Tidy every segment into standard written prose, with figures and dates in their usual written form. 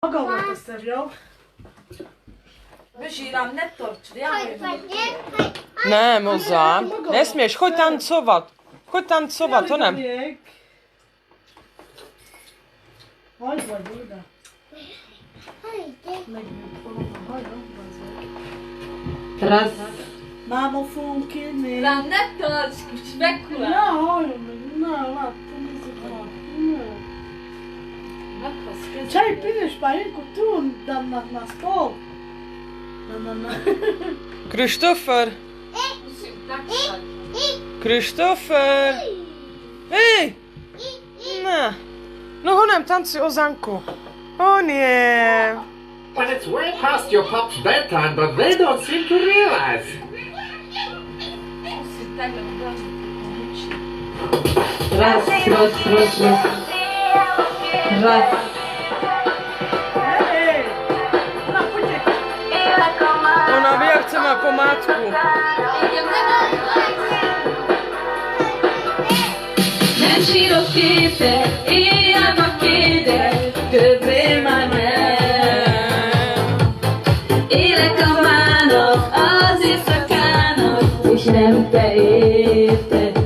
Magamra teszem, jó? Wyżiram netto, czyli ja Nem hozzám. Ne smiesz, hogy táncovat? Hogy táncovat, to nem? Hagy vagy, oda. Megint fogom a hajam, Raz. Máma fogom kérni. Rám netto, kis mekkora. Ja, hajam meg, na, láttam, nézzük már. Čaj, piješ pa Inko tu na stol. Na. Christopher! Christopher! Hé! Na! No ho nem tancuj o Zanku? O nie! But it's way past your pop's bedtime, but they don't seem to realize. Raz. Hej! Na, poďte. Ona vie, ak chce má pomádku. Nem sírok képe, éjjel a kéde, többé már nem. Élek a mának, az éjszakának, és nem te érted.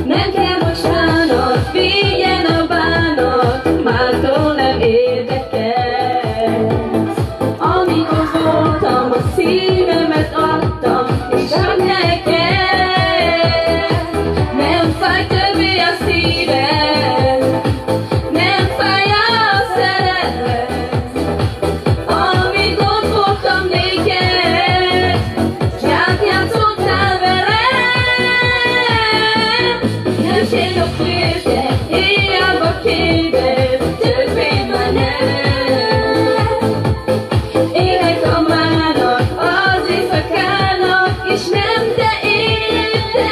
Nem kell bocsánat, vigyen a bánat, mától nem érdekel. Amikor voltam, a szívemet adtam, és csak neked. Nem fáj többé a szívem, nem fáj a szerelem. Amíg ott voltam néked, csak játszottál velem. Nem sírok érte, éjjel kéde, többé már nem. Élek a mának, az éjszakának, és nem te érted.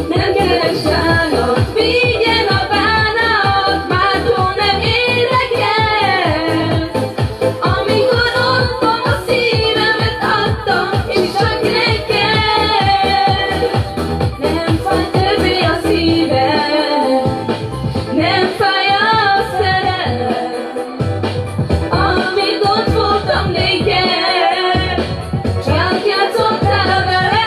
Nem keres bánat, vigyen a bánat, mától nem érdekel. Amikor ott van a szívemet adtam, és csak neked. Nem fáj többé a szívem, nem fáj a szerelem. Amíg ott voltam néked, csak játszottál velem.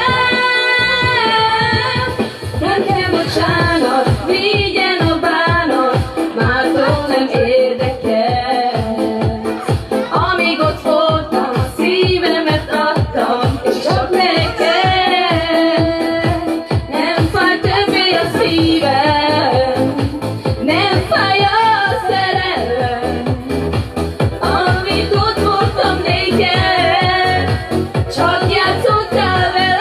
Nem kell bocsánat, vigyen a bánat, mától nem érdekel. Amíg ott voltam, a szívemet adtam, és csak neked. Nem fáj többé a szívem, nem fáj a szerelem. Amíg ott voltam néked, csak játszottál velem.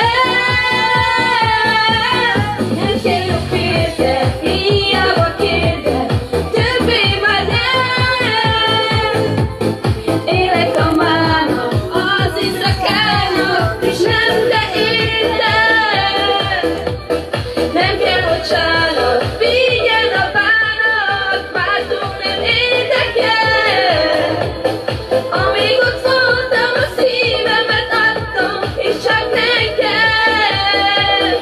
Nem sírok érte, hiába kérdez, többé már nem. Élek a mának, az éjszakának, és nem te érted. Nem kell bocsánat, vigyen a bánat, mától nem érdekel. Amíg ott voltam, a szívemet adtam, és csak neked.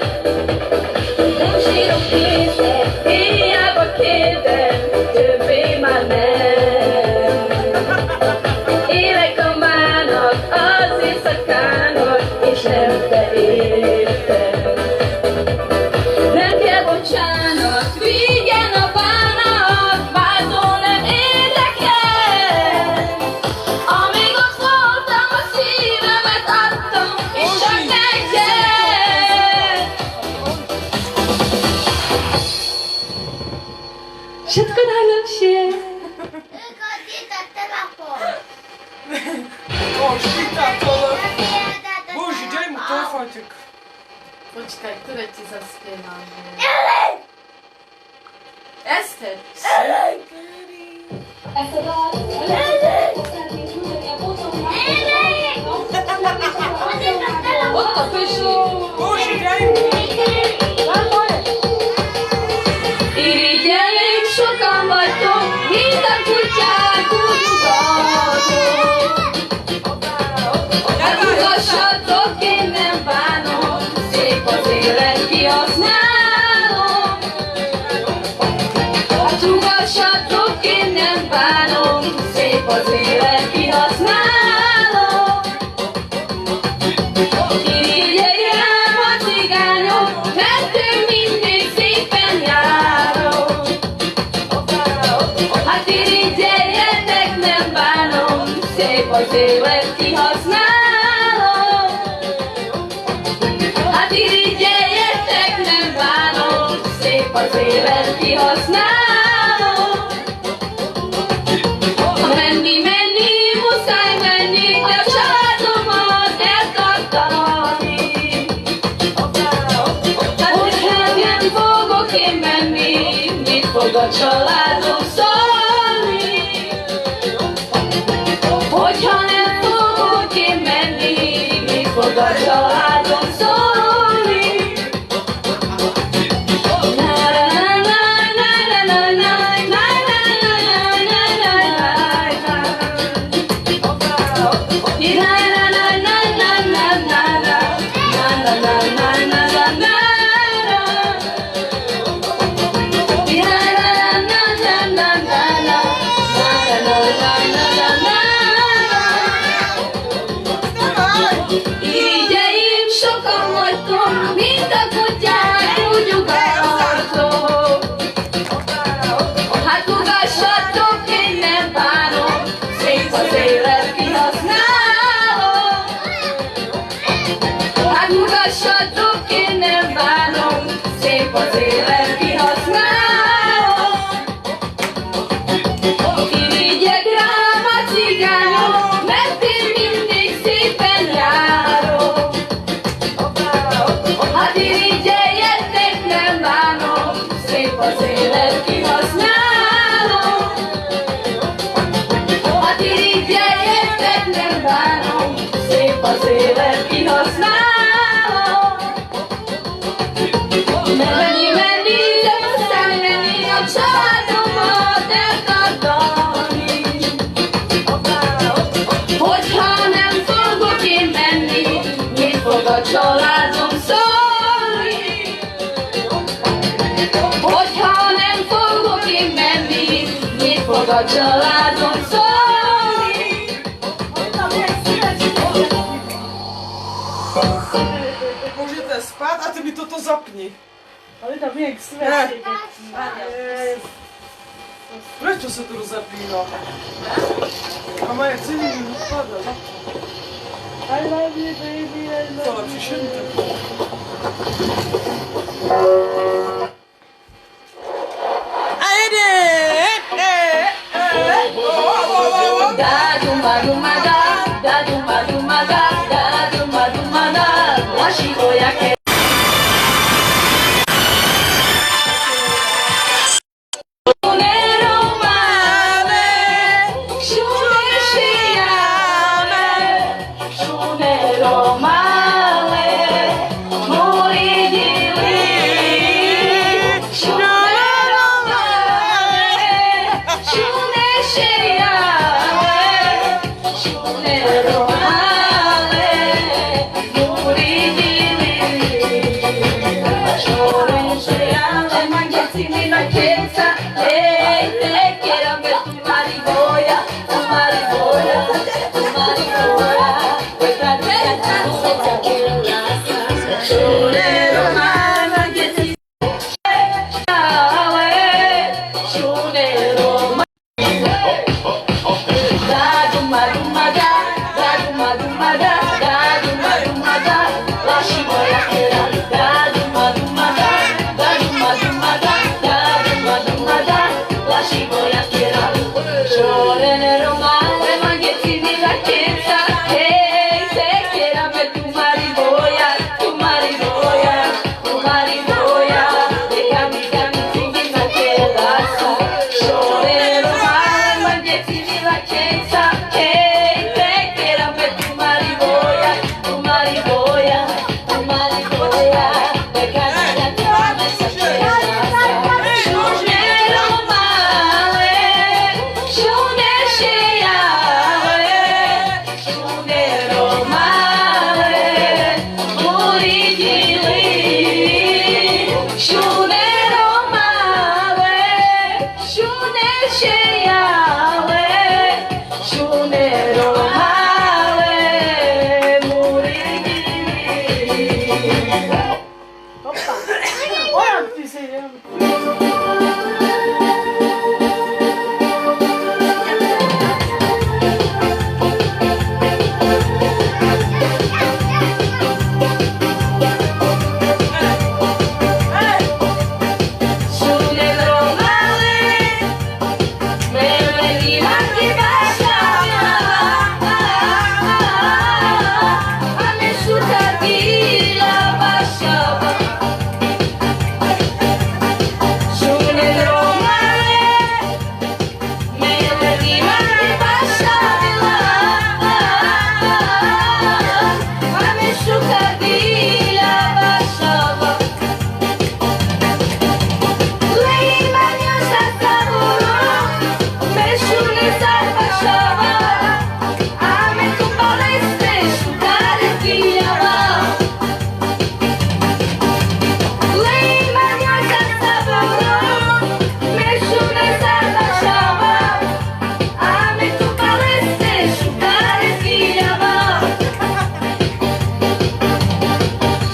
Nem sírok érte, hiába kérdez, többé már nem. Élek a mának, az éjszakának, és nem te érted. Nem kell bocsánat, vigyen a bánat, mától nem érdekel. Amíg ott voltam, a szívemet adtam, és csak neked. Všetko najlepšie. O, špitátolo. Boži, daj mu telefónček. Počkaj, ktoré ti zaspievam? Eszter! Ezt a dalt szeretnénk küldeni a botomnak. Ott a Pösi! Boži, daj mu. Irigyelünk, sokan vagytok, mind a kutyák úgy mutatok. Elfogassatok, én nem bánom, szép az élet kihasználom. Hát rugassatok, én nem az élet kihasználom. Hát irigyeljetek, nem bánom, szép az élet kihasználom. Ha menni, muszáj menni, de a családomat eltartani. Hát hogyha nem fogok én menni, mit fog a családom szólni? Hogyha nem fogok én menni, mit fog a családom szólni? Irigyeim sokan vagytok, mint a kutyák, úgy ugathatok. Hát ugassatok, én nem bánom, szép az élet kihasználom. Hát ugassatok, én nem bánom, szép az élet kihasználom. Irigyek rám a cigányok, mert én mindig szépen járok. Hát irigyeljetek, nem bánom, szép az élet kihasználom. Hát irigyeljetek, nem bánom, szép az élet kihasználom. Menni, de muszáj menni, a családomat eltartani. Hogyha nem fogok én menni, mit fog a családom szólni? Hogyha nem fogok én menni, mit fog a családom szólni? Môžete spať a ty mi toto zapni. Ale tam je svečky. Prečo sa to zapína? A moja celý mi vypadá. I love you, baby, I love To lepšie šente. A jede! Da dumba dumba da dumba dumba da dumba dumba da, lascico yake. Esa